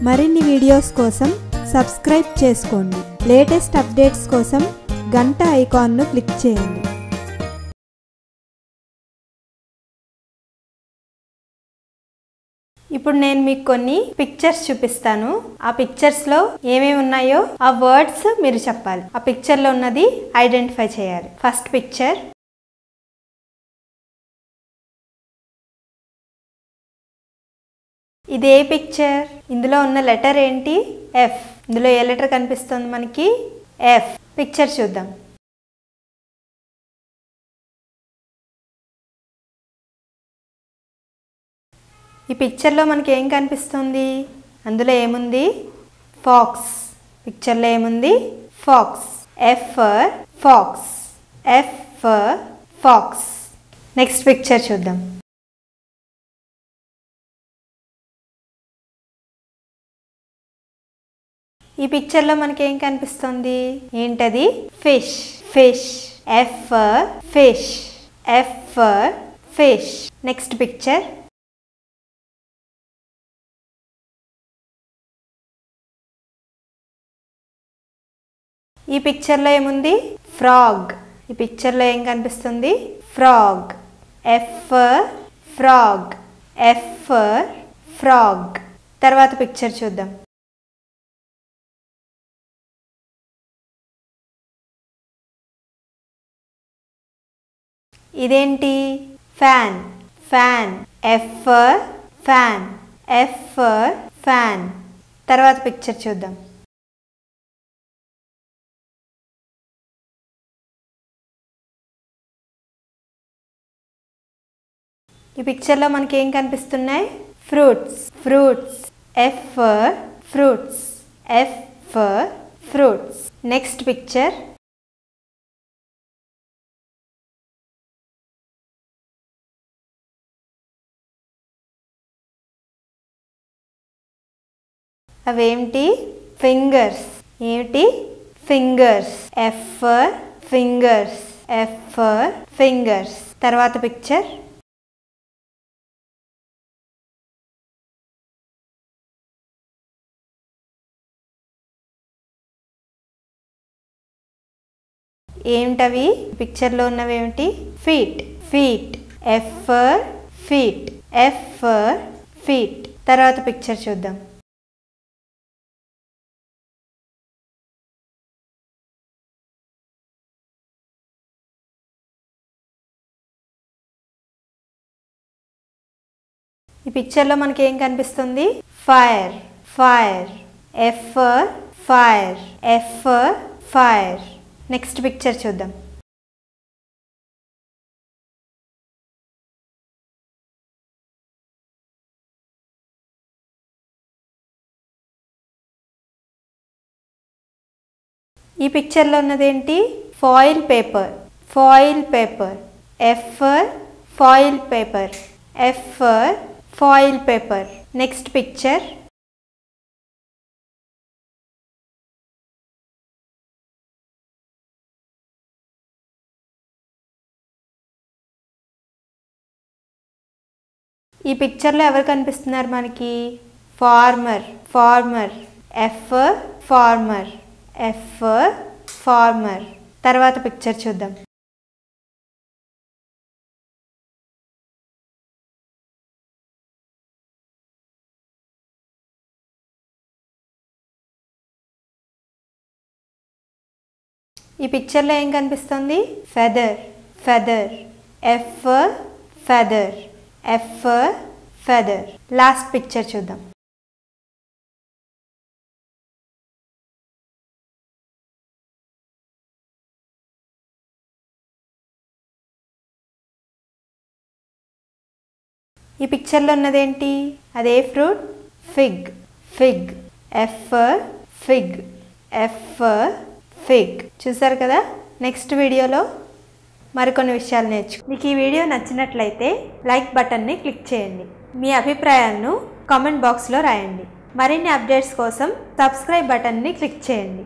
మరిన్ని వీడియోస్ కోసం సబ్స్క్రైబ్ చేసుకోండి. లేటెస్ట్ అప్డేట్స్ కోసం గంట ఐకాన్ను క్లిక్ చేయండి. ఇప్పుడు నేను మీకు కొన్ని పిక్చర్స్ చూపిస్తాను. ఆ పిక్చర్స్ లో ఏమేమి ఉన్నాయో ఆ వర్డ్స్ మీరు చెప్పాలి. ఆ పిక్చర్ లో ఉన్నది ఐడెంటిఫై చేయాలి. ఫస్ట్ పిక్చర్, ఇది ఏ పిక్చర్? ఇందులో ఉన్న లెటర్ ఏంటి? ఎఫ్. ఇందులో ఏ లెటర్ కనిపిస్తుంది మనకి? ఎఫ్. పిక్చర్ చూద్దాం. ఈ పిక్చర్లో మనకి ఏం కనిపిస్తుంది? అందులో ఏముంది? ఫాక్స్. పిక్చర్లో ఏముంది? Fox. F for fox. F for fox. Next picture చూద్దాం. ఈ పిక్చర్లో మనకి ఏం కనిపిస్తుంది? ఏంటది? Fish. Fish. F for fish. F for fish. Next picture. ఈ పిక్చర్లో ఏముంది? ఫ్రాగ్. ఈ పిక్చర్లో ఏం కనిపిస్తుంది? Frog. F for frog. F for frog. తర్వాత పిక్చర్ చూద్దాం. ఇదేంటి? Fan. Fan. F for fan. F for fan. తర్వాత పిక్చర్ చూద్దాం. ఈ పిక్చర్లో మనకి ఏం కనిపిస్తున్నాయి? Fruits. Fruits. F for fruits. F for fruits. Next picture. అవేంటి? ఫింగర్స్. ఏమిటి? Fingers. F for fingers. F for fingers. తర్వాత పిక్చర్. ఏమిటవి? పిక్చర్లో ఉన్నవి ఏమిటి? Feet. Feet. F for feet. F for feet. తర్వాత పిక్చర్ చూద్దాం. ఈ పిక్చర్లో మనకి ఏం కనిపిస్తుంది? Fire. Fire. F for fire. F for fire. Next picture చూద్దాం. ఈ పిక్చర్లో ఉన్నదేంటి? Foil paper. Foil paper. F for foil paper. F for foil paper. Next picture. ఈ పిక్చర్లో ఎవరు కనిపిస్తున్నారు మనకి? Farmer. Farmer. F for farmer. F for farmer. తర్వాత పిక్చర్ చూద్దాం. ఈ పిక్చర్లో ఏం కనిపిస్తుంది? Feather. Feather. F for feather. F for feather. Last picture చూద్దాం. ఈ పిక్చర్లో ఉన్నదేంటి? అదే fruit? Fig. Fig. F for fig. F for fig. చూసారు కదా? నెక్స్ట్ వీడియోలో మరికొన్ని విషయాలు నేర్చుకో. మీకు ఈ వీడియో నచ్చినట్లయితే లైక్ బటన్ని క్లిక్ చేయండి. మీ అభిప్రాయాలను కామెంట్ బాక్స్లో రాయండి. మరిన్ని అప్డేట్స్ కోసం సబ్స్క్రైబ్ బటన్ని క్లిక్ చేయండి.